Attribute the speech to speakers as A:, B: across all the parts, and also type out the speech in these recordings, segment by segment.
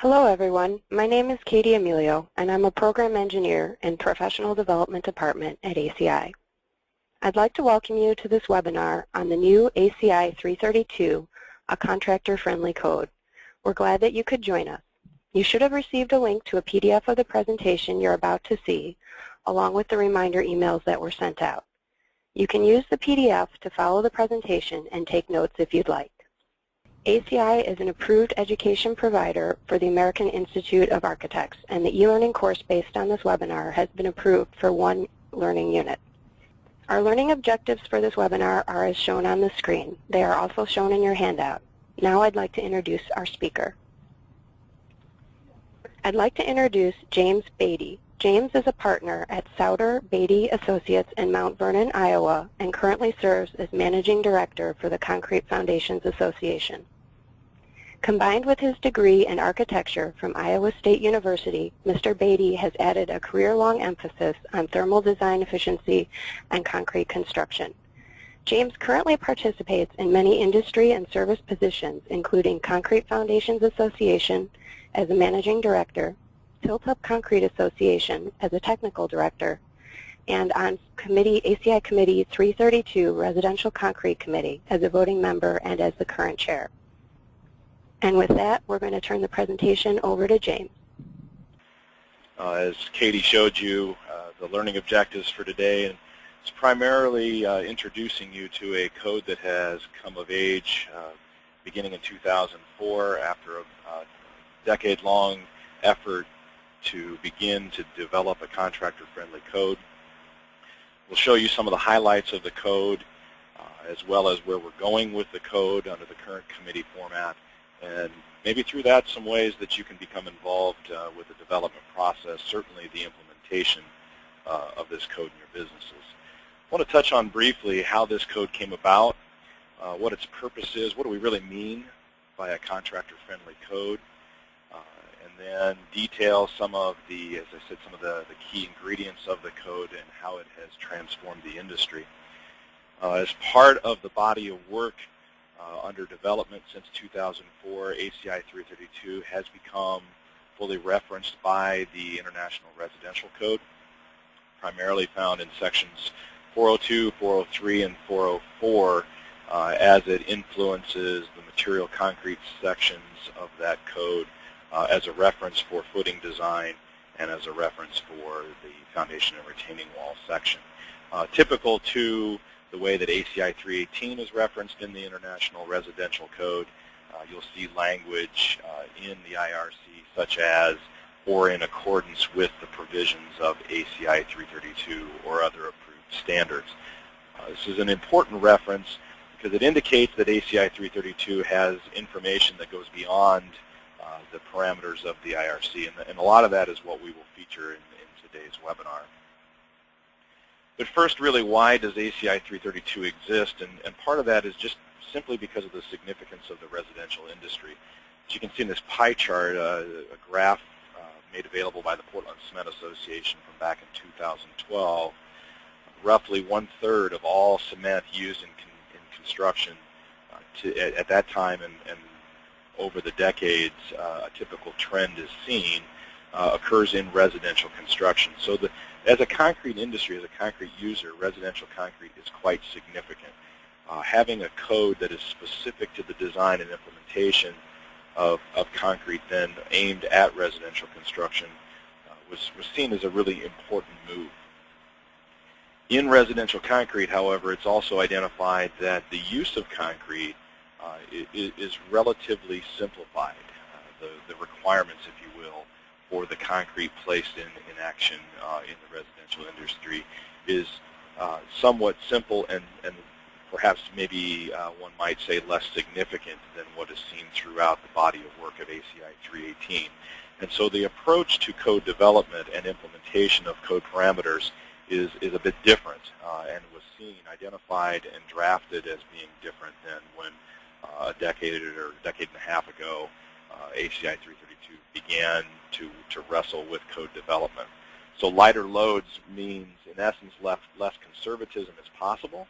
A: Hello everyone, my name is Katie Emilio and I'm a Program Engineer in Professional Development Department at ACI. I'd like to welcome you to this webinar on the new ACI 332, a contractor-friendly code. We're glad that you could join us. You should have received a link to a PDF of the presentation you're about to see, along with the reminder emails that were sent out. You can use the PDF to follow the presentation and take notes if you'd like. ACI is an approved education provider for the American Institute of Architects, and the e-learning course based on this webinar has been approved for one learning unit. Our learning objectives for this webinar are as shown on the screen. They are also shown in your handout. Now I'd like to introduce our speaker. I'd like to introduce James Baty. James is a partner at Sauter, Baty Associates in Mount Vernon, Iowa, and currently serves as Managing Director for the Concrete Foundations Association. Combined with his degree in architecture from Iowa State University, Mr. Baty has added a career-long emphasis on thermal design efficiency and concrete construction. James currently participates in many industry and service positions, including Concrete Foundations Association as a Managing Director, Tilt-Up Concrete Association as a Technical Director, and on ACI Committee 332 Residential Concrete Committee as a voting member and as the current chair. And with that, we're going to turn the presentation over to James.
B: As Katie showed you, the learning objectives for today, and it's primarily introducing you to a code that has come of age beginning in 2004 after a decade-long effort to begin to develop a contractor-friendly code. We'll show you some of the highlights of the code as well as where we're going with the code under the current committee format, and maybe through that some ways that you can become involved with the development process, certainly the implementation of this code in your businesses. I want to touch on briefly how this code came about, what its purpose is, what do we really mean by a contractor-friendly code, and then detail some of the, as I said, some of the key ingredients of the code and how it has transformed the industry. As part of the body of work under development since 2004, ACI 332 has become fully referenced by the International Residential Code, primarily found in sections 402, 403, and 404 as it influences the material concrete sections of that code as a reference for footing design and as a reference for the foundation and retaining wall section. Typical to the way that ACI 318 is referenced in the International Residential Code, you'll see language in the IRC such as or in accordance with the provisions of ACI 332 or other approved standards. This is an important reference because it indicates that ACI 332 has information that goes beyond the parameters of the IRC, and a lot of that is what we will feature in today's webinar. But first, really, why does ACI 332 exist? And part of that is just simply because of the significance of the residential industry. As you can see in this pie chart, a graph made available by the Portland Cement Association from back in 2012, roughly 1/3 of all cement used in construction at that time and over the decades, a typical trend is seen, occurs in residential construction. So as a concrete industry, as a concrete user, residential concrete is quite significant. Having a code that is specific to the design and implementation of concrete then aimed at residential construction was seen as a really important move. In residential concrete, however, it's also identified that the use of concrete is relatively simplified. The requirements, if you will, for the concrete placed in action in the residential industry is somewhat simple and perhaps maybe one might say less significant than what is seen throughout the body of work of ACI 318. And so the approach to code development and implementation of code parameters is a bit different and was seen, identified, and drafted as being different than when a decade or a decade and a half ago ACI 332 began to wrestle with code development. So lighter loads means, in essence, less conservatism is possible,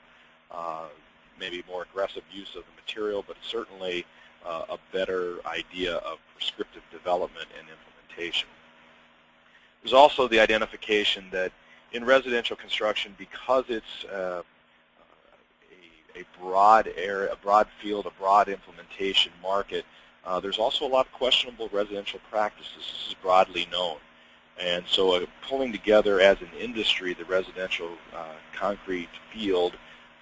B: maybe more aggressive use of the material, but certainly a better idea of prescriptive development and implementation. There's also the identification that in residential construction, because it's a broad area, a broad field, a broad implementation market, there's also a lot of questionable residential practices. This is broadly known. And so pulling together as an industry the residential concrete field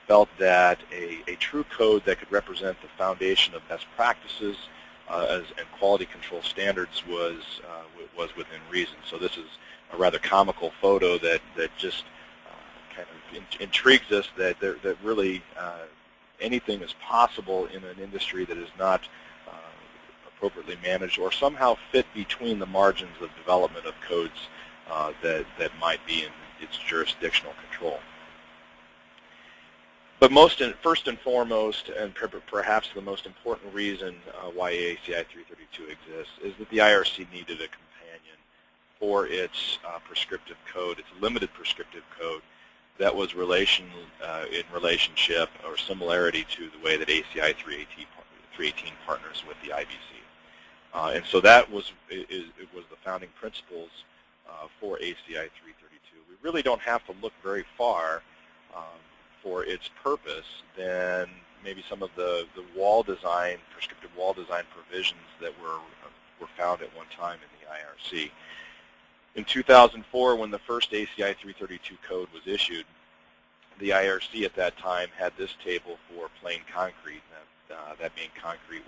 B: felt that a true code that could represent the foundation of best practices and quality control standards was within reason. So this is a rather comical photo that just kind of intrigues us that really anything is possible in an industry that is not appropriately managed or somehow fit between the margins of development of codes that might be in its jurisdictional control. But first and foremost, and perhaps the most important reason why ACI 332 exists is that the IRC needed a companion for its prescriptive code, its limited prescriptive code, that was in relationship or similarity to the way that ACI 318 partners with the IBC. And so that was the founding principles for ACI 332. We really don't have to look very far for its purpose than maybe some of the wall design, prescriptive wall design provisions that were found at one time in the IRC. In 2004, when the first ACI 332 code was issued, the IRC at that time had this table for plain concrete, that being concrete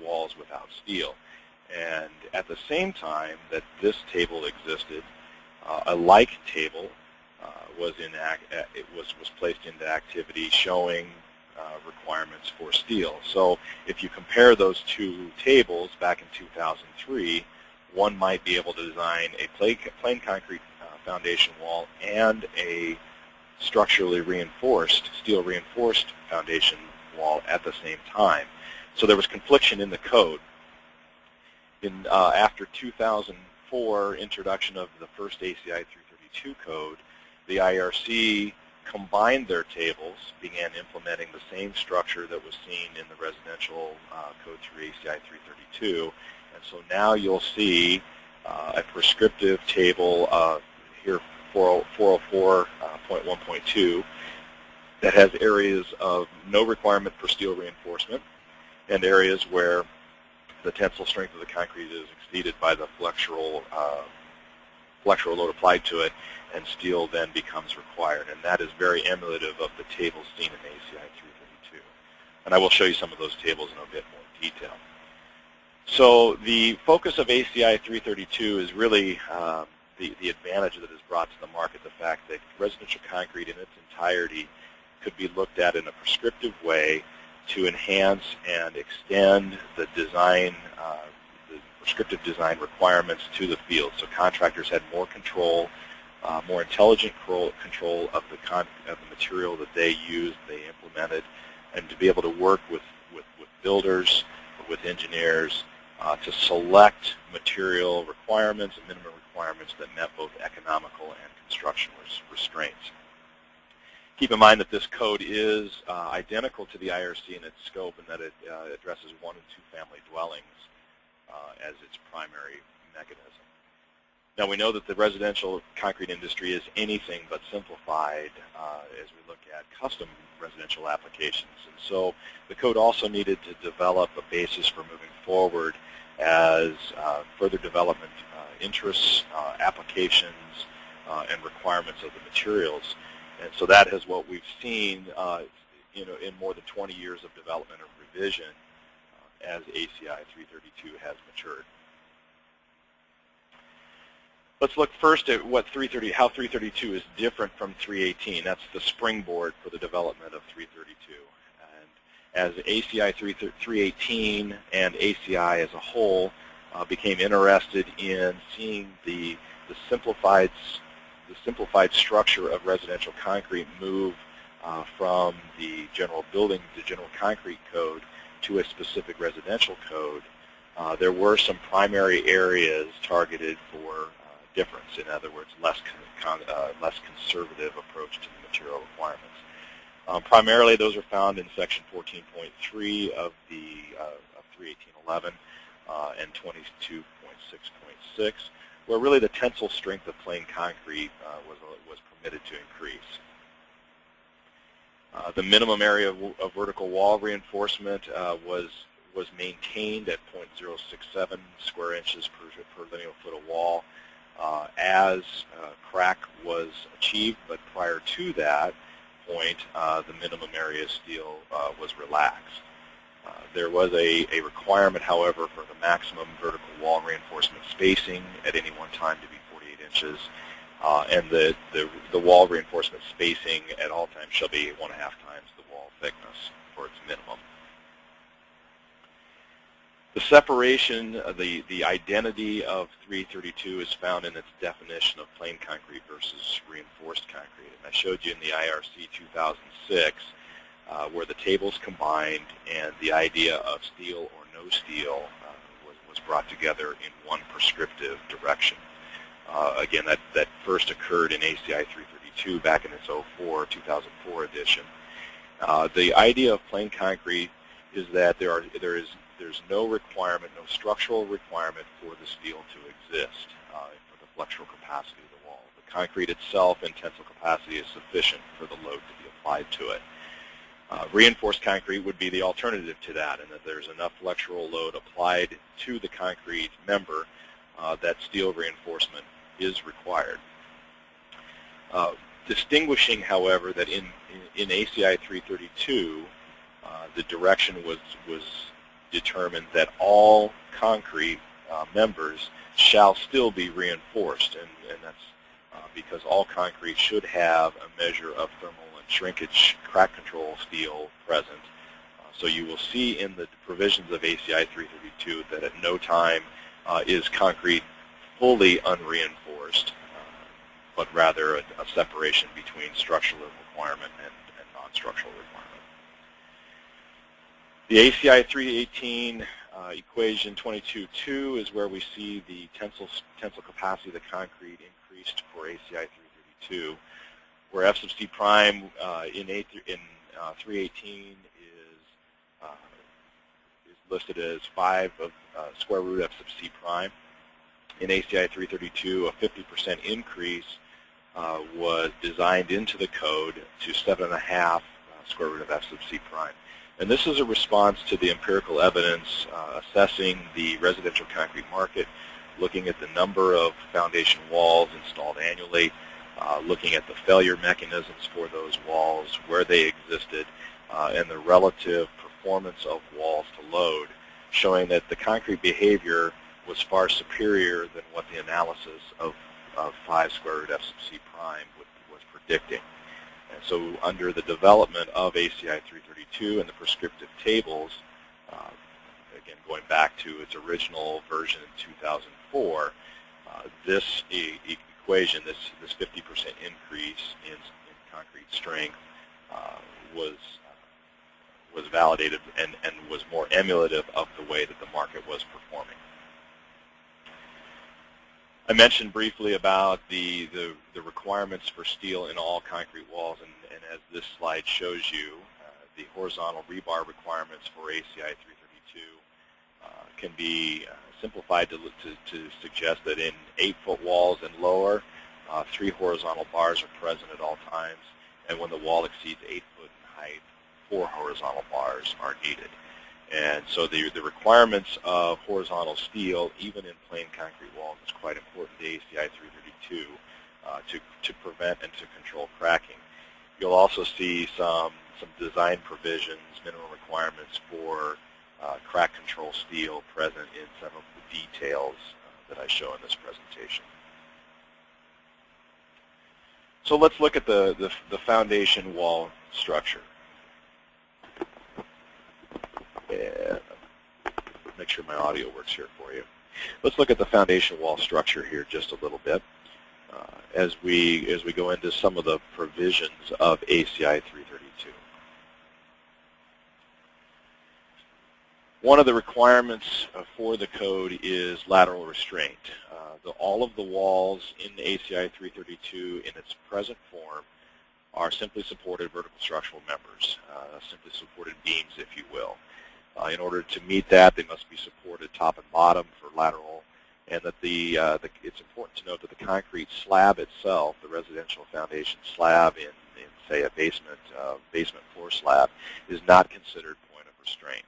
B: walls without steel. And at the same time that this table existed, a like table was placed into activity showing requirements for steel. So if you compare those two tables back in 2003, one might be able to design a plain concrete foundation wall and a structurally reinforced, steel reinforced foundation wall at the same time. So there was confliction in the code. After 2004 introduction of the first ACI 332 code, the IRC combined their tables, began implementing the same structure that was seen in the residential code through ACI 332. And so now you'll see a prescriptive table here, 404.1.2, that has areas of no requirement for steel reinforcement and areas where the tensile strength of the concrete is exceeded by the flexural load applied to it, and steel then becomes required. And that is very emulative of the tables seen in ACI 332. And I will show you some of those tables in a bit more detail. So the focus of ACI 332 is really the advantage that is brought to the market, the fact that residential concrete in its entirety could be looked at in a prescriptive way to enhance and extend the design, the prescriptive design requirements to the field. So contractors had more control, more intelligent control of the material that they used, they implemented, and to be able to work with builders, with engineers, to select material requirements and minimum requirements that met both economical and construction restraints. Keep in mind that this code is identical to the IRC in its scope, and that it addresses 1- and 2-family dwellings as its primary mechanism. Now, we know that the residential concrete industry is anything but simplified as we look at custom residential applications. And so the code also needed to develop a basis for moving forward as further development interests, applications, and requirements of the materials. And so that is what we've seen in more than 20 years of development or revision as ACI 332 has matured. Let's look first at how 332 is different from 318. That's the springboard for the development of 332. And as ACI 318 and ACI as a whole became interested in seeing the simplified structure of residential concrete move from the general concrete code to a specific residential code, there were some primary areas targeted for difference. In other words, less conservative approach to the material requirements. Primarily, those are found in Section 14.3 of the 31811 and 22.6.6, where really the tensile strength of plain concrete was permitted to increase. The minimum area of vertical wall reinforcement was maintained at 0.067 square inches per linear foot of wall as crack was achieved, but prior to that point, the minimum area of steel was relaxed. There was a requirement, however, for the maximum vertical wall reinforcement spacing at any one time to be 48 inches, and the wall reinforcement spacing at all times shall be 1.5 times the wall thickness for its minimum. The separation, the identity of 332 is found in its definition of plain concrete versus reinforced concrete. And I showed you in the IRC 2006 where the tables combined and the idea of steel or no steel was brought together in one prescriptive direction. Again, that first occurred in ACI 332 back in its 2004 edition. The idea of plain concrete is that there's no requirement, no structural requirement for the steel to exist for the flexural capacity of the wall. The concrete itself in tensile capacity is sufficient for the load to be applied to it. Reinforced concrete would be the alternative to that, in that there's enough flexural load applied to the concrete member that steel reinforcement is required. Distinguishing, however, that in ACI 332, the direction was determined that all concrete members shall still be reinforced, and that's because all concrete should have a measure of thermal and shrinkage crack control steel present. So you will see in the provisions of ACI 332 that at no time is concrete fully unreinforced, but rather a separation between structural requirement and non-structural requirement. The ACI 318 equation 22.2 is where we see the tensile capacity of the concrete increased for ACI 332, where F sub C prime in 318 is listed as 5 of square root F sub C prime. In ACI 332, a 50% increase was designed into the code to 7.5 square root of F sub C prime. And this is a response to the empirical evidence assessing the residential concrete market, looking at the number of foundation walls installed annually, looking at the failure mechanisms for those walls, where they existed, and the relative performance of walls to load, showing that the concrete behavior was far superior than what the analysis of 5 square root F sub C prime was predicting. And so under the development of ACI 332 and the prescriptive tables, again going back to its original version in 2004, this equation, this 50% increase in concrete strength was validated and was more emulative of the way that the market was performing. I mentioned briefly about the requirements for steel in all concrete walls, and as this slide shows you, the horizontal rebar requirements for ACI 332 can be simplified to suggest that in 8-foot walls and lower, 3 horizontal bars are present at all times, and when the wall exceeds 8 foot in height, 4 horizontal bars are needed. And so the requirements of horizontal steel, even in plain concrete walls, is quite important to ACI 332 to prevent and to control cracking. You'll also see some design provisions, minimum requirements for crack control steel present in some of the details that I show in this presentation. So let's look at the foundation wall structure. And make sure my audio works here for you. Let's look at the foundation wall structure here just a little bit as we go into some of the provisions of ACI 332. One of the requirements for the code is lateral restraint. All of the walls in ACI 332 in its present form are simply supported vertical structural members, simply supported beams, if you will. In order to meet that, they must be supported top and bottom for lateral, and that it's important to note that the concrete slab itself, the residential foundation slab in say, a basement floor slab, is not considered point of restraint.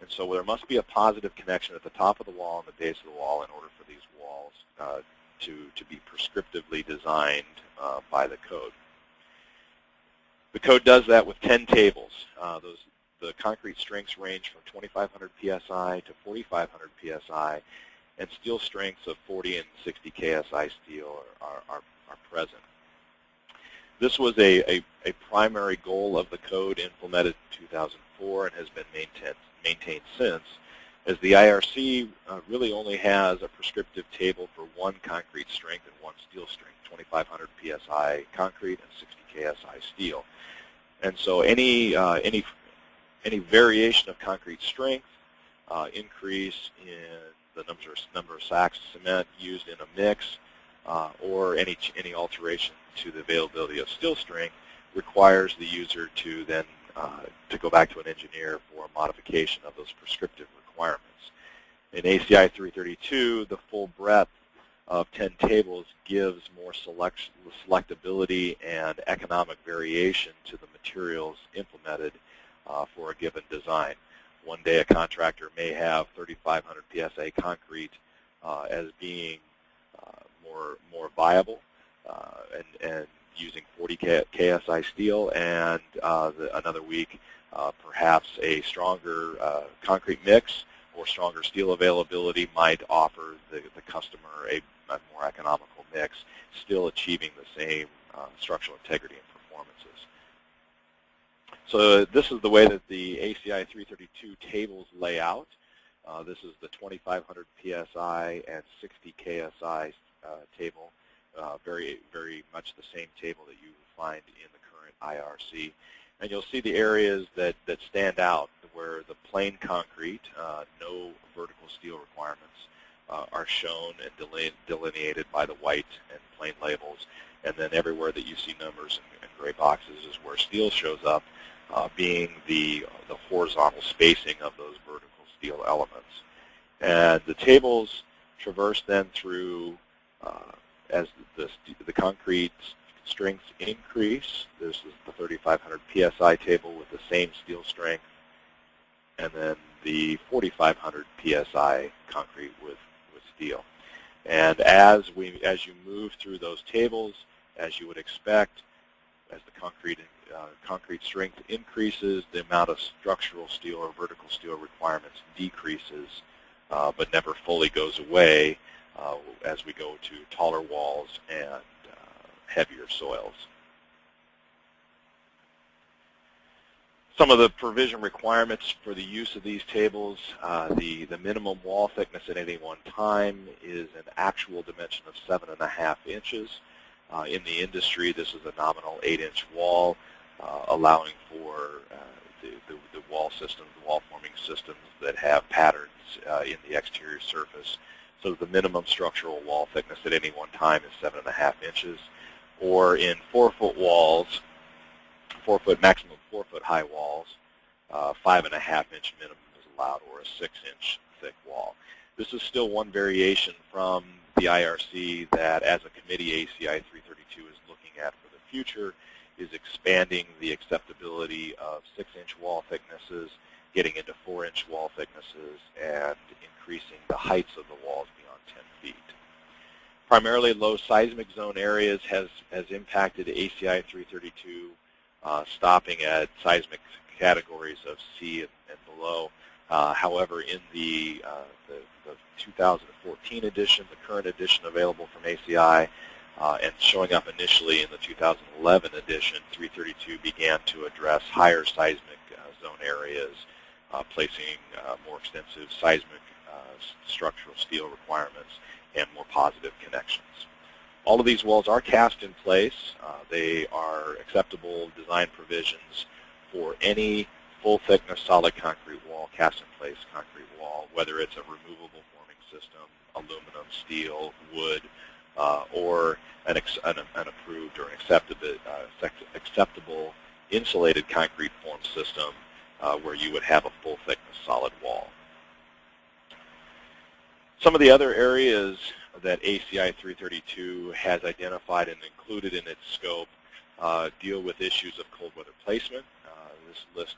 B: And so there must be a positive connection at the top of the wall and the base of the wall in order for these walls to be prescriptively designed by the code. The code does that with 10 tables. The concrete strengths range from 2,500 psi to 4,500 psi, and steel strengths of 40 and 60 ksi steel are present. This was a primary goal of the code implemented in 2004 and has been maintained since, as the IRC really only has a prescriptive table for one concrete strength and one steel strength, 2,500 psi concrete and 60 ksi steel. And so any variation of concrete strength, increase in the number of sacks of cement used in a mix, or any alteration to the availability of steel strength requires the user to then to go back to an engineer for a modification of those prescriptive requirements. In ACI 332, the full breadth of 10 tables gives more selectability and economic variation to the materials implemented for a given design. One day a contractor may have 3,500 psi concrete as being more viable and using 40 ksi steel, and another week perhaps a stronger concrete mix or stronger steel availability might offer the customer a more economical mix, still achieving the same structural integrity and performances. So this is the way that the ACI 332 tables lay out. This is the 2,500 psi and 60 ksi table, very much the same table that you find in the current IRC. And you'll see the areas that stand out where the plain concrete, no vertical steel requirements, are shown and delineated by the white and plain labels. And then everywhere that you see numbers and gray boxes is where steel shows up, being the horizontal spacing of those vertical steel elements. And the tables traverse then through, as the concrete strengths increase. This is the 3,500 psi table with the same steel strength, and then the 4,500 psi concrete with steel. And as you move through those tables, as you would expect, as the concrete strength increases, the amount of structural steel or vertical steel requirements decreases, but never fully goes away as we go to taller walls and heavier soils. Some of the provision requirements for the use of these tables, the minimum wall thickness at any one time is an actual dimension of 7.5 inches. In the industry, this is a nominal 8-inch wall, allowing for the wall systems, the wall forming systems that have patterns in the exterior surface. So the minimum structural wall thickness at any one time is 7.5 inches. Or in 4-foot walls, maximum 4-foot high walls, 5.5-inch minimum is allowed, or a 6-inch thick wall. This is still one variation from the IRC that, as a committee, ACI 332 is looking at for the future, is expanding the acceptability of 6-inch wall thicknesses, getting into 4-inch wall thicknesses, and increasing the heights of the walls beyond 10 feet. Primarily low seismic zone areas has impacted ACI 332, stopping at seismic categories of C and below. However, in the 2014 edition, the current edition available from ACI, and showing up initially in the 2011 edition, 332 began to address higher seismic zone areas, placing more extensive seismic structural steel requirements and more positive connections. All of these walls are cast in place. They are acceptable design provisions for any full-thickness solid concrete wall, cast-in-place concrete wall, whether it's a removable forming system, aluminum, steel, wood, or an approved or an acceptable insulated concrete form system where you would have a full thickness solid wall. Some of the other areas that ACI 332 has identified and included in its scope deal with issues of cold weather placement. This list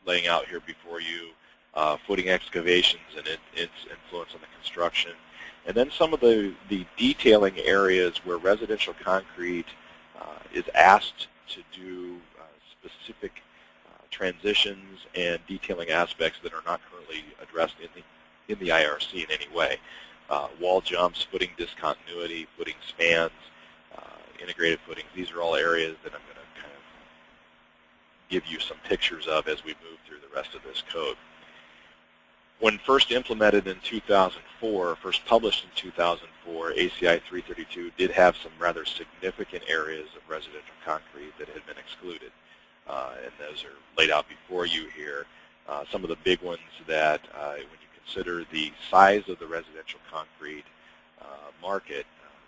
B: laying out here before you, footing excavations and its influence on the construction. And then some of the detailing areas where residential concrete is asked to do specific transitions and detailing aspects that are not currently addressed in the IRC in any way. Wall jumps, footing discontinuity, footing spans, integrated footings. These are all areas that I'm going to kind of give you some pictures of as we move through the rest of this code. When first implemented in 2004, first published in 2004, ACI 332 did have some rather significant areas of residential concrete that had been excluded. And those are laid out before you here. Some of the big ones that, when you consider the size of the residential concrete market,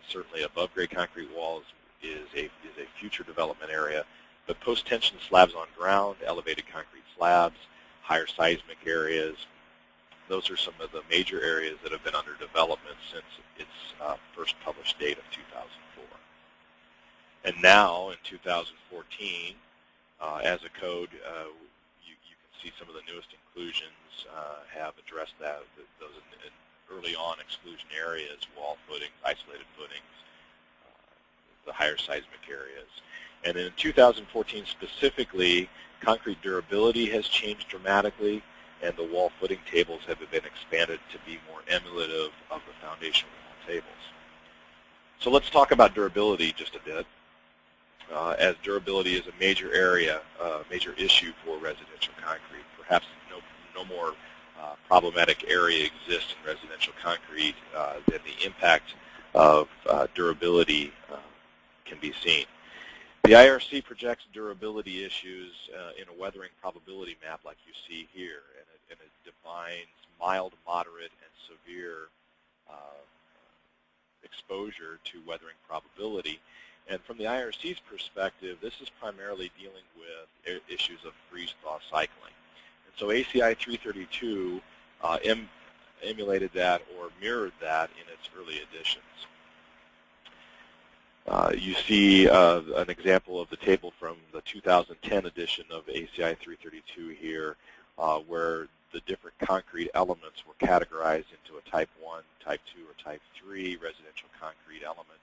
B: certainly above-grade concrete walls is a future development area, but post-tension slabs on ground, elevated concrete slabs, higher seismic areas, those are some of the major areas that have been under development since its first published date of 2004. And now, in 2014, as a code, you can see some of the newest inclusions have addressed those in early on exclusion areas, wall footings, isolated footings, the higher seismic areas. And in 2014 specifically, concrete durability has changed dramatically, and the wall footing tables have been expanded to be more emulative of the foundation wall tables. So let's talk about durability just a bit, as durability is a major area, major issue for residential concrete. Perhaps no more problematic area exists in residential concrete than the impact of durability can be seen. The IRC projects durability issues in a weathering probability map like you see here, and it defines mild, moderate, and severe exposure to weathering probability. And from the IRC's perspective, this is primarily dealing with issues of freeze-thaw cycling. And so ACI 332 emulated that or mirrored that in its early editions. You see an example of the table from the 2010 edition of ACI 332 here, where the different concrete elements were categorized into a Type 1, Type 2, or Type 3 residential concrete element,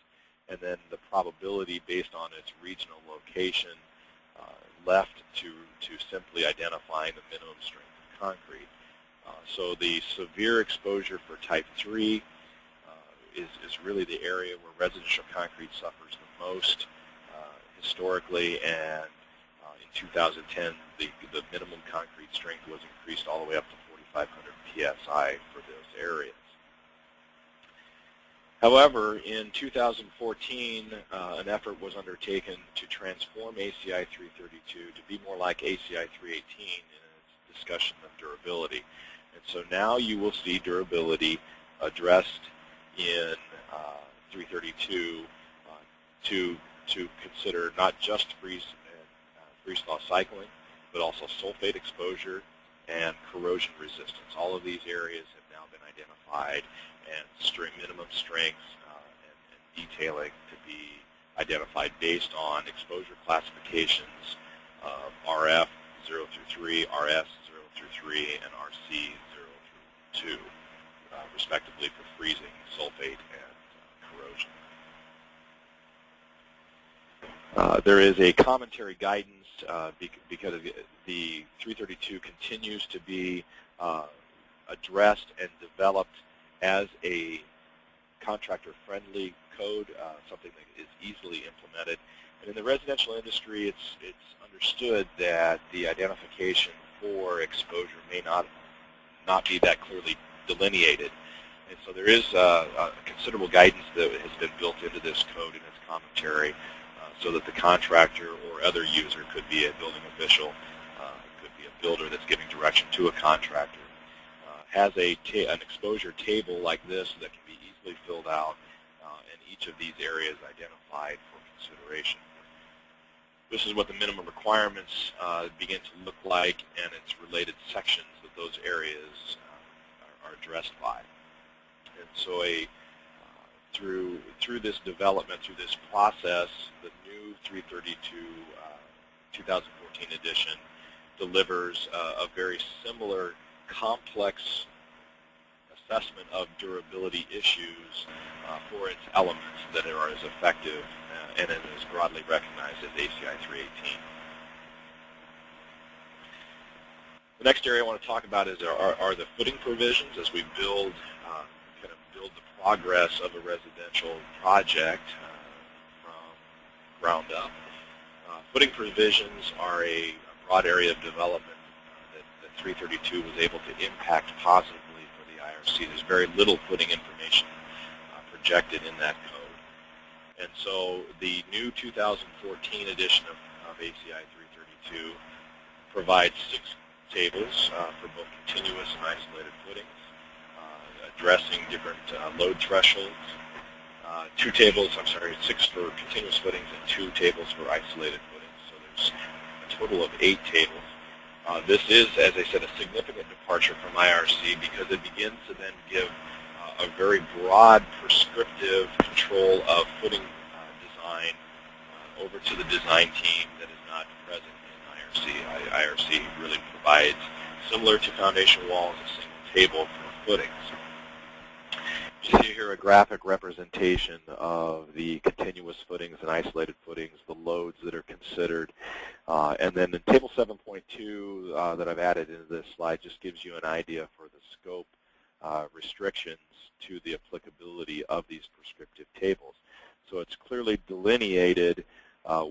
B: and then the probability based on its regional location left to simply identifying the minimum strength of concrete. So the severe exposure for Type 3 is really the area where residential concrete suffers the most historically, and in 2010 the minimum concrete strength was increased all the way up to 4,500 psi for those areas. However, in 2014 an effort was undertaken to transform ACI 332 to be more like ACI 318 in its discussion of durability. And so now you will see durability addressed in 332 to consider not just freeze-thaw cycling, but also sulfate exposure and corrosion resistance. All of these areas have now been identified, and minimum strengths and detailing to be identified based on exposure classifications of RF 0 through 3, RS 0 through 3, and RC 0 through 2. Respectively for freezing, sulfate, and corrosion. There is a commentary guidance because the 332 continues to be addressed and developed as a contractor-friendly code, something that is easily implemented. And in the residential industry, it's understood that the identification for exposure may not be that clearly delineated. And so there is a considerable guidance that has been built into this code and its commentary so that the contractor or other user, could be a building official, could be a builder that's giving direction to a contractor, has an exposure table like this that can be easily filled out and each of these areas identified for consideration. This is what the minimum requirements begin to look like, and its related sections that those areas are addressed by. And so through this development, through this process, the new 332 2014 edition delivers a very similar complex assessment of durability issues for its elements that are as effective and is broadly recognized as ACI 318. The next area I want to talk about are the footing provisions as we build the progress of a residential project from ground up. Footing provisions are a broad area of development that 332 was able to impact positively for the IRC. There's very little footing information projected in that code. And so the new 2014 edition of ACI 332 provides 6 tables for both continuous and isolated footings, addressing different load thresholds. 6 for continuous footings and 2 tables for isolated footings. So there's a total of 8 tables. This is, as I said, a significant departure from IRC because it begins to then give a very broad prescriptive control of footing design over to the design team that is not present in IRC. IRC really provides, similar to foundation walls, a single table for footings. You see here a graphic representation of the continuous footings and isolated footings, the loads that are considered. And then in Table 7.2 that I've added into this slide just gives you an idea for the scope restrictions to the applicability of these prescriptive tables. So it's clearly delineated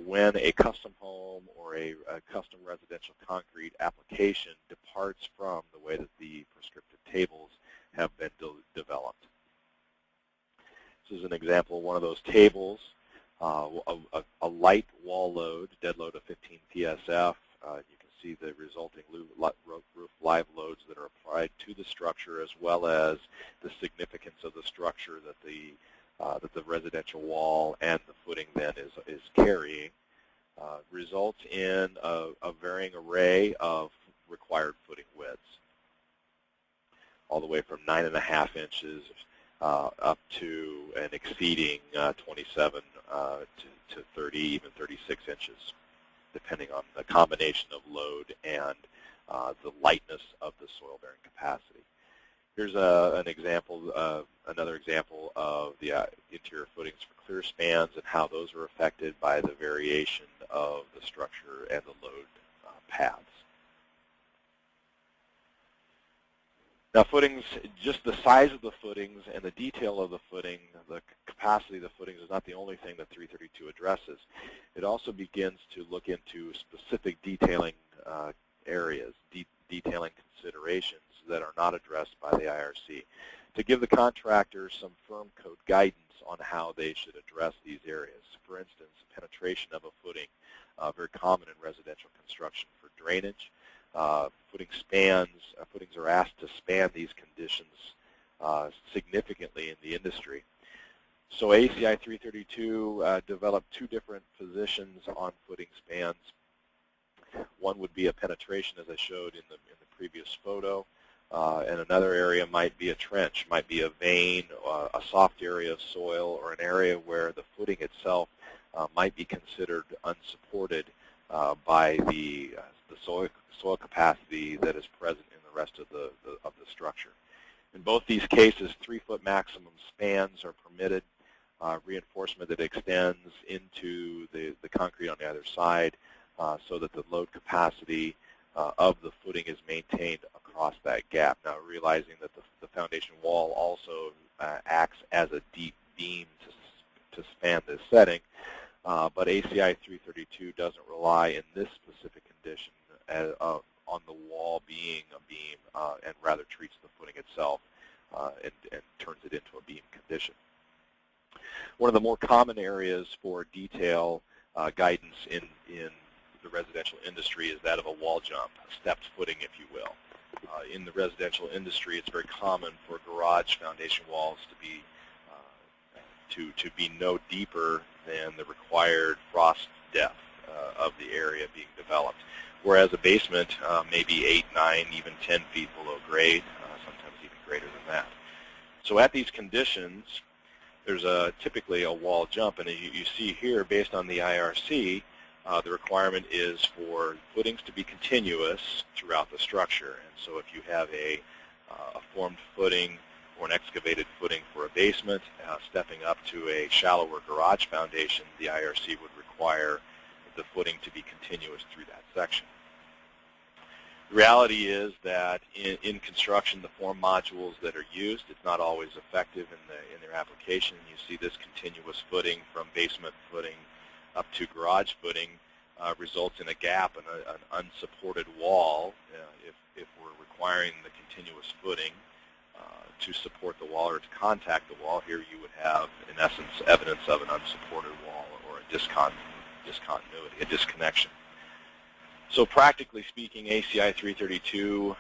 B: when a custom home or a custom residential concrete application departs from the way that the prescriptive tables have been developed. This is an example of one of those tables, a light wall load, dead load of 15 PSF. You can see the resulting roof live loads that are applied to the structure, as well as the significance of the structure that the residential wall and the footing then is carrying, results in a varying array of required footing widths, all the way from 9.5 inches up to and exceeding 27 to 30, even 36 inches, depending on the combination of load and the lightness of the soil-bearing capacity. Here's an example, another example of the interior footings for clear spans and how those are affected by the variation of the structure and the load paths. Now footings, just the size of the footings and the detail of the footing, the capacity of the footings is not the only thing that 332 addresses. It also begins to look into specific detailing areas, detailing considerations that are not addressed by the IRC, to give the contractors some firm code guidance on how they should address these areas. For instance, penetration of a footing, very common in residential construction for drainage. Footings are asked to span these conditions significantly in the industry. So ACI 332 developed 2 different positions on footing spans. One would be a penetration, as I showed in the previous photo, and another area might be a trench, might be a vein, a soft area of soil, or an area where the footing itself might be considered unsupported by the soil capacity that is present in the rest of the structure. In both these cases, 3-foot maximum spans are permitted, reinforcement that extends into the concrete on the other side so that the load capacity of the footing is maintained across that gap. Now, realizing that the foundation wall also acts as a deep beam to span this setting, but ACI 332 doesn't rely in this specific condition on the wall being a beam and rather treats the footing itself and turns it into a beam condition. One of the more common areas for detail guidance in the residential industry is that of a wall jump, a stepped footing, if you will. In the residential industry, it's very common for garage foundation walls to be to be no deeper than the required frost depth of the area being developed, whereas a basement may be 8, 9, even 10 feet below grade, sometimes even greater than that. So at these conditions, there's typically a wall jump, and as you see here, based on the IRC, the requirement is for footings to be continuous throughout the structure. And so if you have a formed footing or an excavated footing for a basement, stepping up to a shallower garage foundation, the IRC would require the footing to be continuous through that section. The reality is that in construction, the form modules that are used, it's not always effective in their application. You see this continuous footing from basement footing up to garage footing results in a gap and an unsupported wall. If we're requiring the continuous footing to support the wall or to contact the wall, here you would have, in essence, evidence of an unsupported wall or a discontinuity, a disconnection. So practically speaking, ACI 332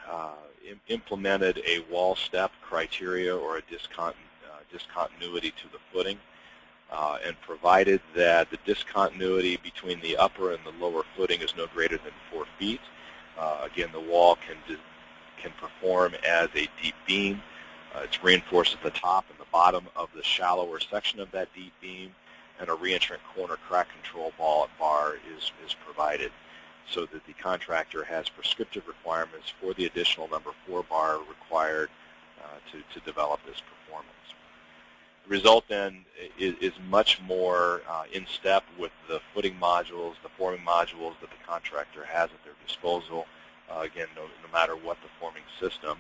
B: implemented a wall step criteria or a discontinuity to the footing, and provided that the discontinuity between the upper and the lower footing is no greater than 4 feet. Again, the wall can perform as a deep beam. It's reinforced at the top and the bottom of the shallower section of that deep beam, and a reentrant corner crack control bar is provided, so that the contractor has prescriptive requirements for the additional number 4 bar required to develop this performance. The result then is much more in step with the footing modules, the forming modules that the contractor has at their disposal, again, no matter what the forming system.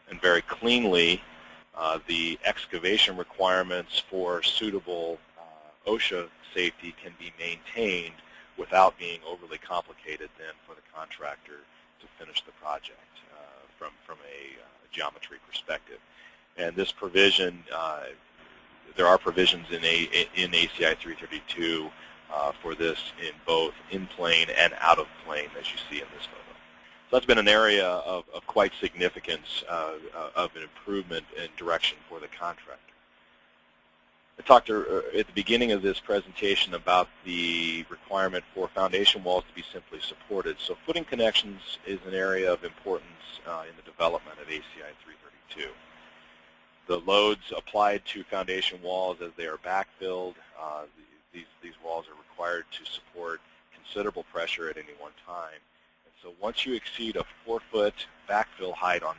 B: And very cleanly, the excavation requirements for suitable OSHA safety can be maintained without being overly complicated then for the contractor to finish the project from a geometry perspective. And this provision, there are provisions in ACI 332 for this in both in plane and out of plane, as you see in this photo. So that's been an area of quite significance of an improvement in direction for the contractor. I talked at the beginning of this presentation about the requirement for foundation walls to be simply supported. So footing connections is an area of importance in the development of ACI 332. The loads applied to foundation walls as they are backfilled, these walls are required to support considerable pressure at any one time. And so once you exceed a 4-foot backfill height on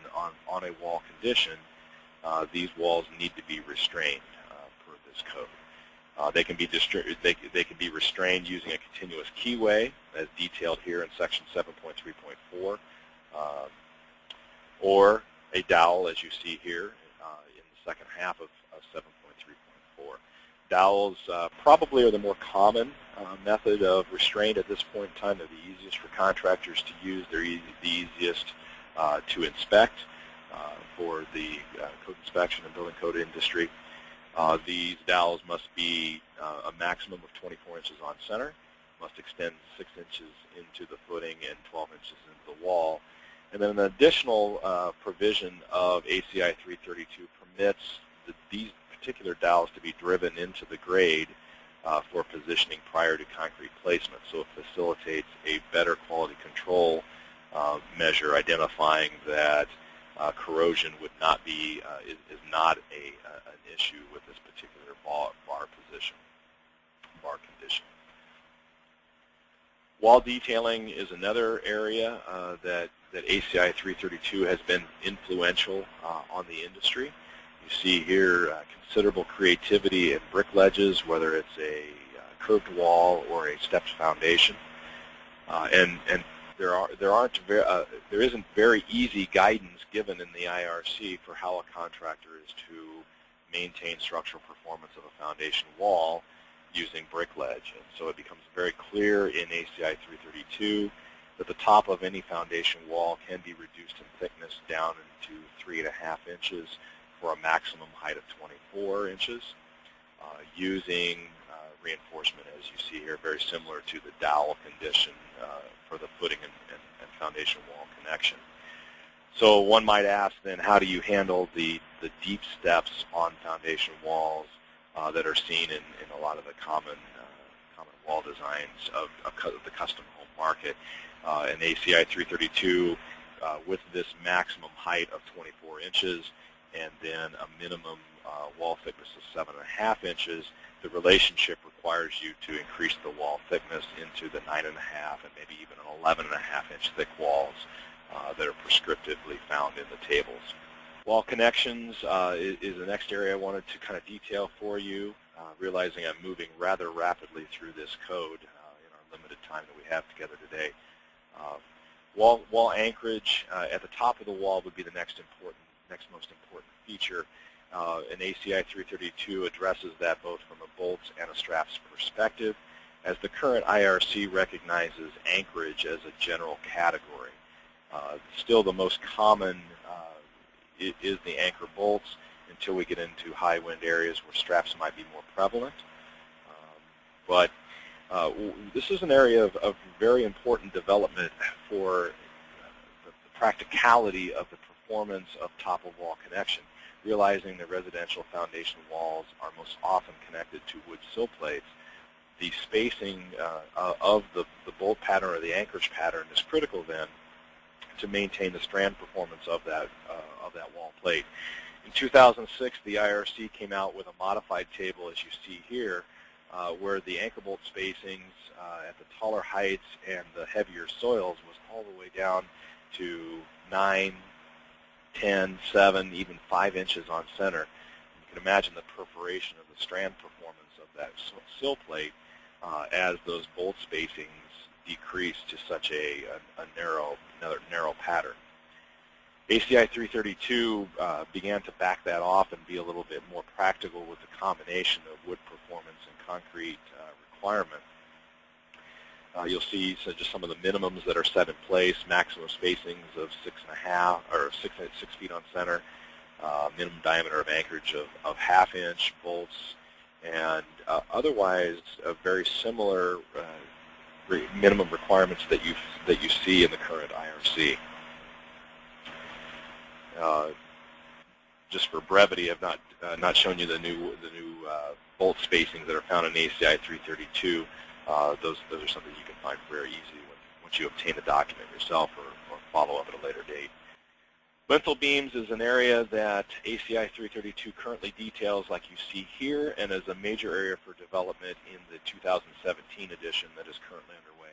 B: a wall condition, these walls need to be restrained per this code. They can be restrained using a continuous keyway, as detailed here in section 7.3.4, or a dowel, as you see here in the second half of 7.3.4. Dowels probably are the more common method of restraint at this point in time. They're the easiest for contractors to use. They're the easiest to inspect for the code inspection and building code industry. These dowels must be a maximum of 24 inches on center, must extend 6 inches into the footing and 12 inches into the wall. And then an additional provision of ACI 332 permits these particular dowels to be driven into the grade for positioning prior to concrete placement. So it facilitates a better quality control measure, identifying that corrosion would not be is not an issue with this particular bar condition. Wall detailing is another area that ACI 332 has been influential on the industry. You see here considerable creativity in brick ledges, whether it's a curved wall or a stepped foundation, and there isn't very easy guidance given in the IRC for how a contractor is to maintain structural performance of a foundation wall using brick ledge. And so it becomes very clear in ACI 332 that the top of any foundation wall can be reduced in thickness down into 3.5 inches for a maximum height of 24 inches, using reinforcement, as you see here, very similar to the dowel condition for the footing and foundation wall connection. So one might ask then, how do you handle the deep steps on foundation walls that are seen in a lot of the common wall designs of the custom home market? An ACI 332 with this maximum height of 24 inches and then a minimum wall thickness of 7.5 inches, the relationship requires you to increase the wall thickness into the 9.5 and maybe even an 11.5 inch thick walls that are prescriptively found in the tables. Wall connections is the next area I wanted to kind of detail for you, realizing I'm moving rather rapidly through this code in our limited time that we have together today. Wall anchorage at the top of the wall would be the next most important feature. An ACI 332 addresses that both from a bolts and a straps perspective, as the current IRC recognizes anchorage as a general category. Still the most common is the anchor bolts until we get into high wind areas where straps might be more prevalent. But this is an area of very important development for the practicality of the performance of top-of-wall connection, realizing that residential foundation walls are most often connected to wood sill plates. The spacing of the bolt pattern or the anchorage pattern is critical then to maintain the strand performance of that wall plate. In 2006, the IRC came out with a modified table, as you see here, where the anchor bolt spacings at the taller heights and the heavier soils was all the way down to 9, 10, 7, even 5 inches on center. You can imagine the perforation of the strand performance of that sill plate as those bolt spacings decrease to such another narrow pattern. ACI 332 began to back that off and be a little bit more practical with the combination of wood performance and concrete requirement. You'll see just some of the minimums that are set in place, maximum spacings of 6.5 or 6 feet on center, minimum diameter of anchorage of ½ inch bolts, and otherwise very similar minimum requirements that you see in the current IRC. Just for brevity, I've not shown you the new bolt spacings that are found in ACI 332. Those are something you can find very easy once you obtain the document yourself or follow up at a later date. Lintel beams is an area that ACI 332 currently details like you see here, and is a major area for development in the 2017 edition that is currently underway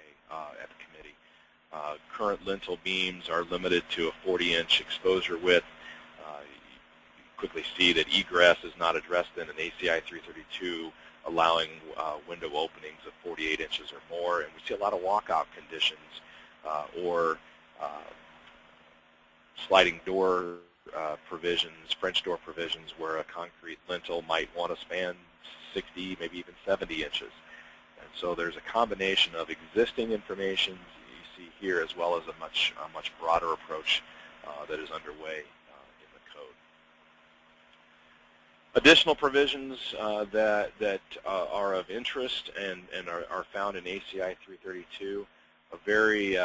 B: at the committee. Current lintel beams are limited to a 40-inch exposure width. You quickly see that egress is not addressed in an ACI 332, allowing window openings of 48 inches or more, and we see a lot of walkout conditions or sliding door provisions, French door provisions, where a concrete lintel might want to span 60, maybe even 70 inches. And so there's a combination of existing information you see here, as well as a much broader approach that is underway in the code. Additional provisions that are of interest and are found in ACI 332. A very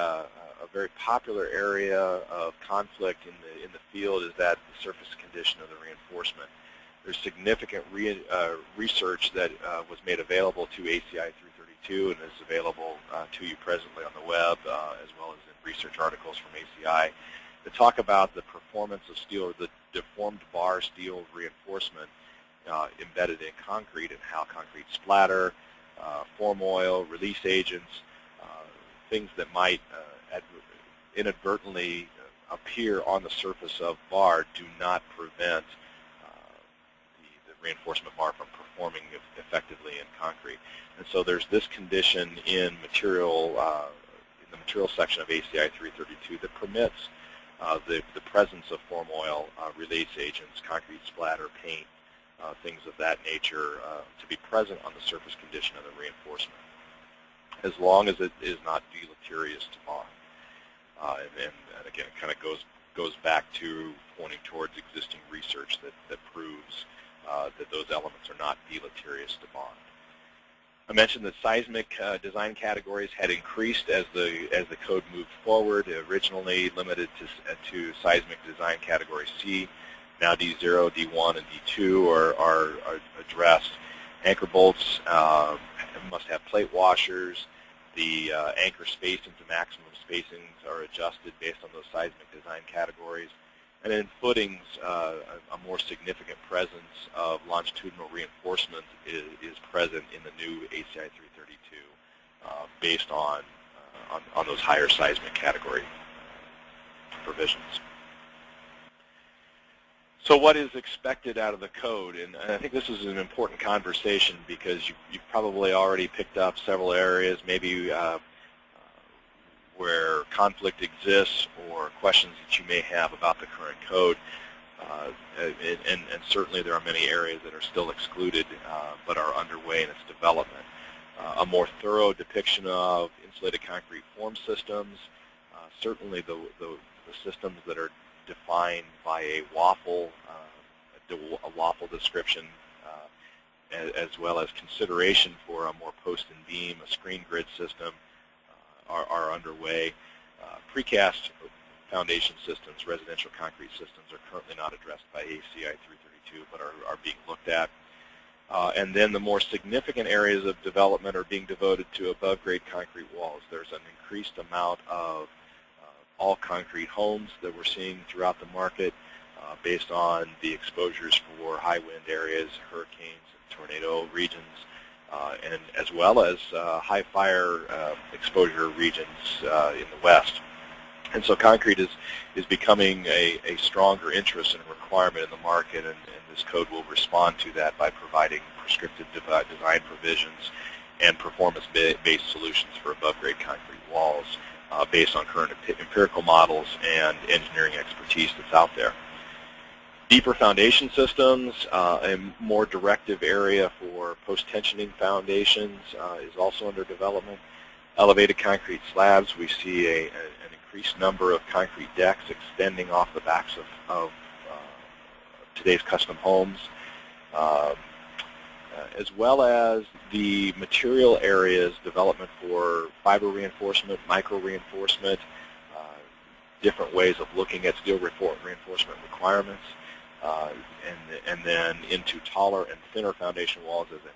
B: popular area of conflict in the field is that the surface condition of the reinforcement. There's significant research that was made available to ACI 332 and is available to you presently on the web, as well as in research articles from ACI, that talk about the performance of steel, or the deformed bar steel reinforcement embedded in concrete, and how concrete splatter, form oil, release agents, things that might inadvertently appear on the surface of bar do not prevent the reinforcement bar from performing effectively in concrete. And so there's this condition in the material section of ACI 332 that permits the presence of form oil, release agents, concrete splatter, paint, things of that nature to be present on the surface condition of the reinforcement, as long as it is not deleterious to bond. And again, it kind of goes back to pointing towards existing research that proves that those elements are not deleterious to bond. I mentioned that seismic design categories had increased as the code moved forward. Originally limited to seismic design category C. Now D0, D1, and D2 are addressed. Anchor bolts must have plate washers. The anchor spacing to maximum spacings are adjusted based on those seismic design categories. And in footings, a more significant presence of longitudinal reinforcement is present in the new ACI 332 based on those higher seismic category provisions. So what is expected out of the code? And I think this is an important conversation because you've probably already picked up several areas, maybe where conflict exists or questions that you may have about the current code. And certainly there are many areas that are still excluded but are underway in its development. A more thorough depiction of insulated concrete form systems, certainly the systems that are defined by a waffle description, as well as consideration for a more post and beam, a screen grid system, are underway. Precast foundation systems, residential concrete systems, are currently not addressed by ACI 332, but are being looked at. And then the more significant areas of development are being devoted to above-grade concrete walls. There's an increased amount of all-concrete homes that we're seeing throughout the market based on the exposures for high wind areas, hurricanes, and tornado regions, and as well as high fire exposure regions in the west. And so concrete is becoming a stronger interest and requirement in the market, and this code will respond to that by providing prescriptive design provisions and performance-based solutions for above-grade concrete walls based on current empirical models and engineering expertise that's out there. Deeper foundation systems, a more directive area for post-tensioning foundations is also under development. Elevated concrete slabs, we see an increased number of concrete decks extending off the backs of today's custom homes, as well as the material areas, development for fiber reinforcement, micro reinforcement, different ways of looking at steel reinforcement requirements, and then into taller and thinner foundation walls, as I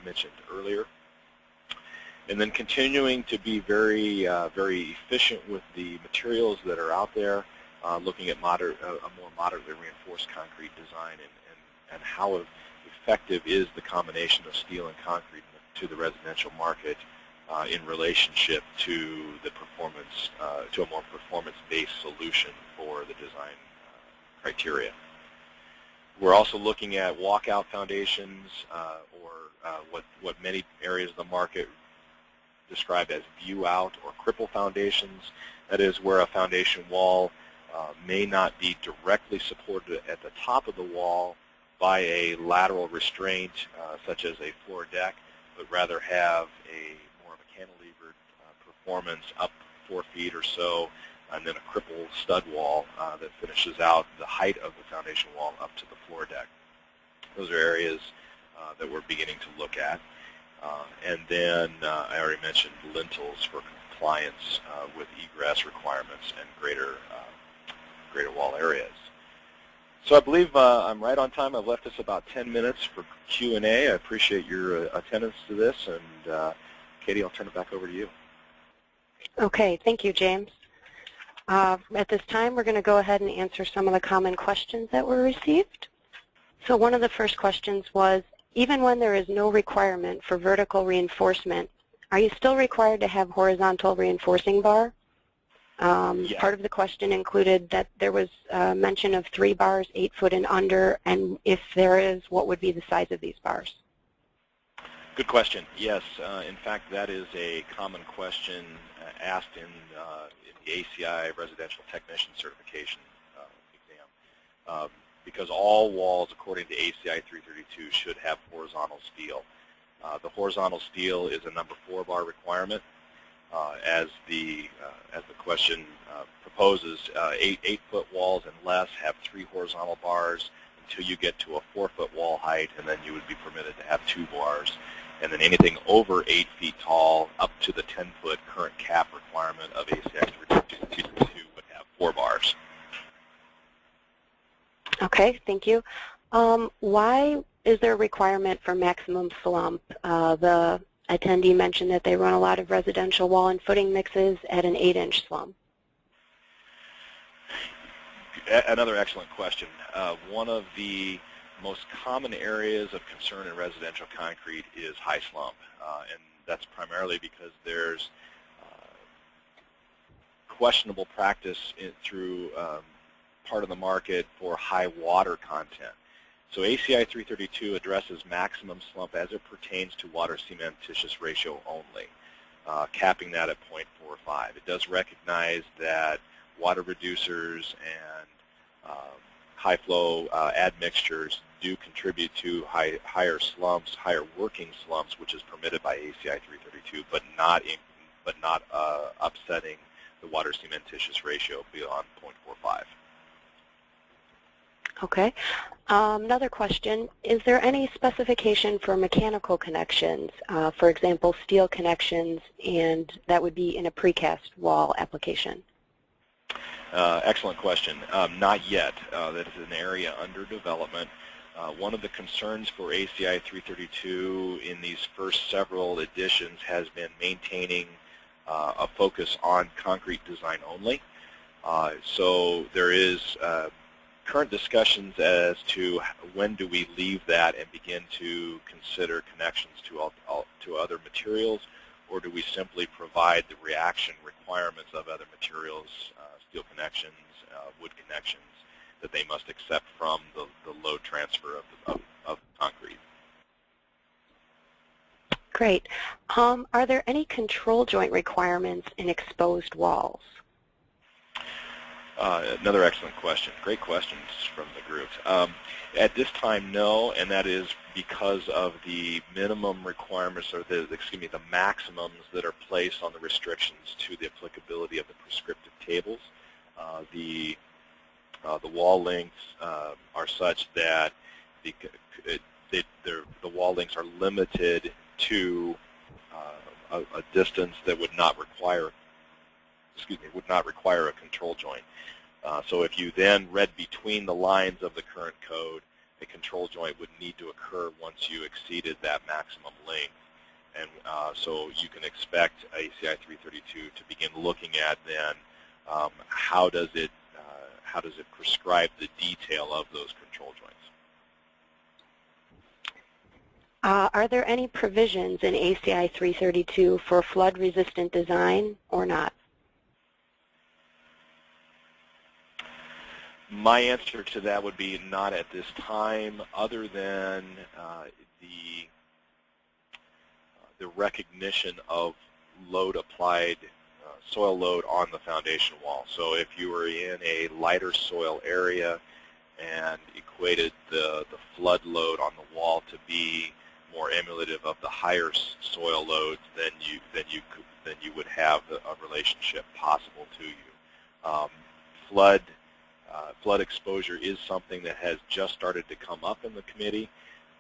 B: mentioned earlier. And then continuing to be very efficient with the materials that are out there, looking at a more moderately reinforced concrete design and how effective is the combination of steel and concrete to the residential market in relationship to the performance, to a more performance-based solution for the design criteria. We're also looking at walkout foundations, or what many areas of the market describe as view-out or cripple foundations. That is where a foundation wall may not be directly supported at the top of the wall by a lateral restraint, such as a floor deck, but rather have a more of a cantilevered performance up 4 feet or so, and then a cripple stud wall that finishes out the height of the foundation wall up to the floor deck. Those are areas that we're beginning to look at. And then I already mentioned lintels for compliance with egress requirements and greater wall areas. So I believe I'm right on time. I've left us about 10 minutes for Q&A. I appreciate your attendance to this, and Katie, I'll turn it back over to you.
A: Okay, thank you, James. At this time, we're going to go ahead and answer some of the common questions that were received. So one of the first questions was, even when there is no requirement for vertical reinforcement, are you still required to have horizontal reinforcing bar?
B: Yeah.
A: Part of the question included that there was mention of 3 bars, 8 foot and under, and if there is, what would be the size of these bars?
B: Good question. Yes, in fact, that is a common question asked in the ACI Residential Technician Certification exam, because all walls, according to ACI 332, should have horizontal steel. The horizontal steel is a number 4 bar requirement. As the question proposes, 8 foot walls and less have 3 horizontal bars until you get to a 4 foot wall height, and then you would be permitted to have 2 bars. and then anything over 8 feet tall up to the 10-foot current cap requirement of ACI 332 would have 4 bars.
A: Okay, thank you. Why is there a requirement for maximum slump? The attendee mentioned that they run a lot of residential wall and footing mixes at an 8-inch slump.
B: Another excellent question. One of the most common areas of concern in residential concrete is high slump, and that's primarily because there's questionable practice through part of the market for high water content. So ACI 332 addresses maximum slump as it pertains to water cementitious ratio only, capping that at 0.45. It does recognize that water reducers and high flow admixtures do contribute to higher slumps, higher working slumps, which is permitted by ACI 332, but not upsetting the water cementitious ratio beyond 0.45.
A: Okay. Another question, is there any specification for mechanical connections, for example, steel connections, and that would be in a precast wall application?
B: Excellent question. Not yet. That is an area under development. One of the concerns for ACI 332 in these first several editions has been maintaining a focus on concrete design only. So there is current discussions as to when do we leave that and begin to consider connections to other materials, or do we simply provide the reaction requirements of other materials, steel connections, wood connections, that they must accept from the load transfer of concrete.
A: Great. Are there any control joint requirements in exposed walls?
B: Another excellent question. Great questions from the group. At this time, no, and that is because of the minimum requirements, or the maximums that are placed on the restrictions to the applicability of the prescriptive tables. The wall lengths are such that the wall lengths are limited to a distance that would not require a control joint. So if you then read between the lines of the current code, a control joint would need to occur once you exceeded that maximum length. And so you can expect ACI 332 to begin looking at then how does it prescribe the detail of those control joints.
A: Are there any provisions in ACI 332 for flood-resistant design or not?
B: My answer to that would be not at this time, other than the recognition of load applied, soil load on the foundation wall. So if you were in a lighter soil area and equated the flood load on the wall to be more emulative of the higher soil loads, then you would have a relationship possible to you. Flood exposure is something that has just started to come up in the committee.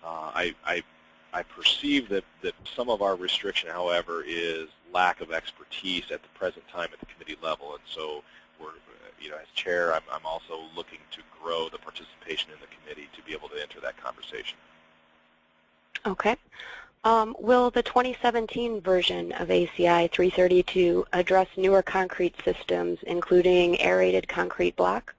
B: I perceive that some of our restriction, however, is lack of expertise at the present time at the committee level, and so we're, as chair, I'm also looking to grow the participation in the committee to be able to enter that conversation.
A: Okay. Will the 2017 version of ACI 332 address newer concrete systems, including aerated concrete block?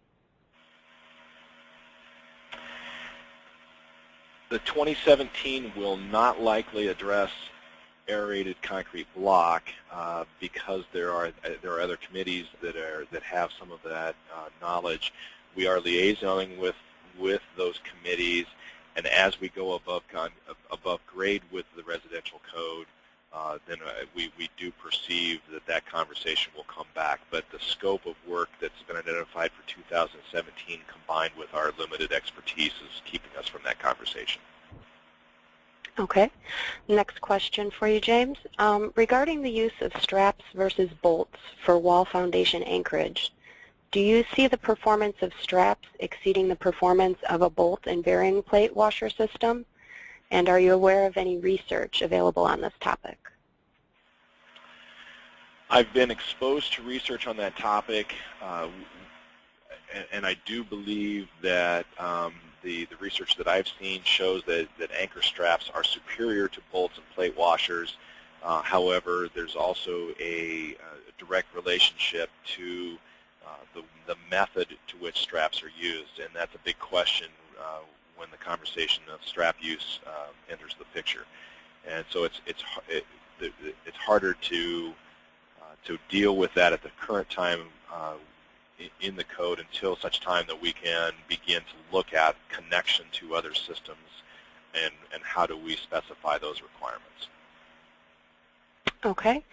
B: The 2017 will not likely address aerated concrete block because there are other committees that have some of that knowledge. We are liaisoning with those committees, and as we go above grade with the residential code, then we do perceive that conversation will come back. But the scope of work that's been identified for 2017 combined with our limited expertise is keeping us from that conversation.
A: Okay. Next question for you, James. Regarding the use of straps versus bolts for wall foundation anchorage, do you see the performance of straps exceeding the performance of a bolt and bearing plate washer system? And are you aware of any research available on this topic?
B: I've been exposed to research on that topic, and I do believe that the research that I've seen shows that anchor straps are superior to bolts and plate washers. However, there's also a direct relationship to the method to which straps are used, and that's a big question when the conversation of strap use enters the picture. And so it's harder to deal with that at the current time in the code until such time that we can begin to look at connection to other systems and how do we specify those requirements.
A: Okay.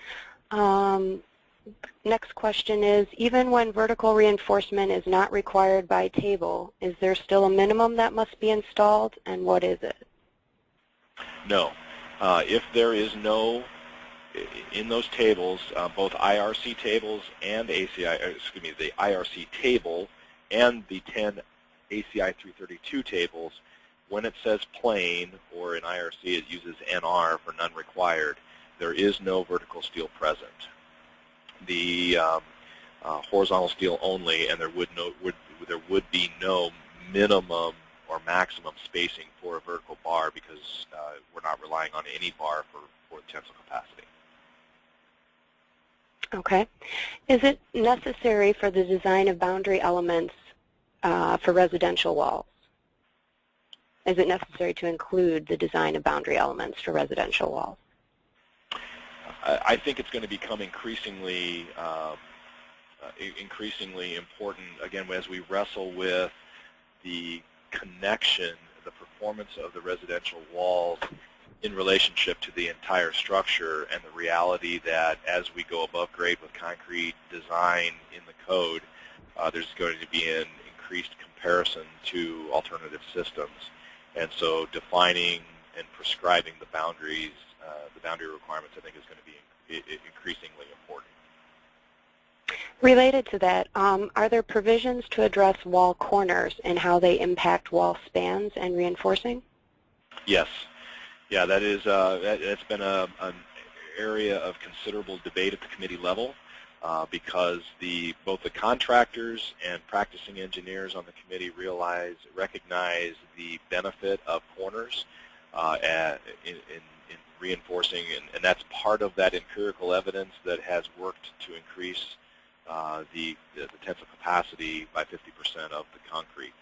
A: Next question is, even when vertical reinforcement is not required by table, is there still a minimum that must be installed, and what is it?
B: No. If there is no, in those tables, both IRC tables and ACI, the IRC table and the 10 ACI 332 tables, when it says plain, or in IRC it uses NR for none required, there is no vertical steel present. The horizontal steel only, and there would be no minimum or maximum spacing for a vertical bar because we're not relying on any bar for tensile capacity.
A: Okay. Is it necessary for the design of boundary elements for residential walls? Is it necessary to include the design of boundary elements for residential walls?
B: I think it's going to become increasingly important, again, as we wrestle with the connection, the performance of the residential walls in relationship to the entire structure, and the reality that as we go above grade with concrete design in the code, there's going to be an increased comparison to alternative systems. And so defining and prescribing the boundaries, the boundary requirements, I think is going to be increasingly important.
A: Related to that, are there provisions to address wall corners and how they impact wall spans and reinforcing?
B: Yes. Yeah, that is, that's been an area of considerable debate at the committee level because both the contractors and practicing engineers on the committee recognize the benefit of corners in reinforcing, and that's part of that empirical evidence that has worked to increase the tensile capacity by 50% of the concrete.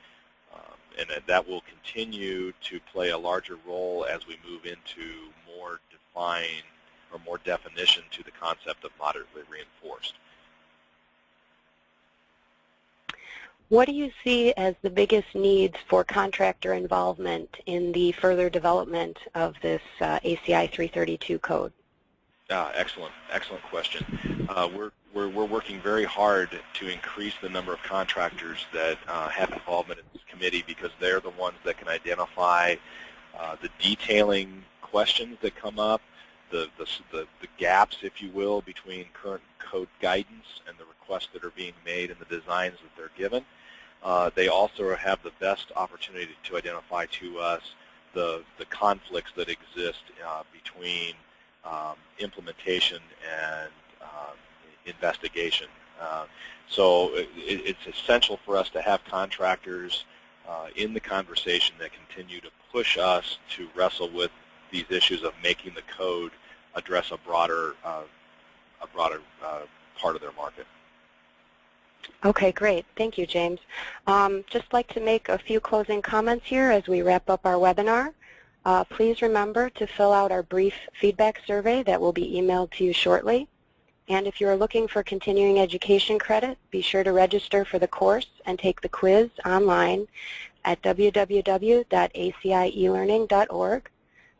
B: And that will continue to play a larger role as we move into more defined or more definition to the concept of moderately reinforced.
A: What do you see as the biggest needs for contractor involvement in the further development of this ACI 332 code?
B: Excellent question. We're working very hard to increase the number of contractors that have involvement in this committee because they're the ones that can identify the detailing questions that come up, the gaps, if you will, between current code guidance and the requests that are being made and the designs that they're given. They also have the best opportunity to identify to us the conflicts that exist between implementation and investigation. So it's essential for us to have contractors in the conversation that continue to push us to wrestle with these issues of making the code address a broader part of their market.
A: Okay, great. Thank you, James. Just like to make a few closing comments here as we wrap up our webinar. Please remember to fill out our brief feedback survey that will be emailed to you shortly. And if you are looking for continuing education credit, be sure to register for the course and take the quiz online at www.acielearning.org.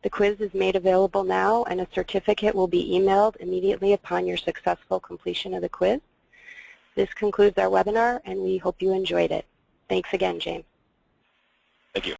A: The quiz is made available now, and a certificate will be emailed immediately upon your successful completion of the quiz. This concludes our webinar, and we hope you enjoyed it. Thanks again, James.
B: Thank you.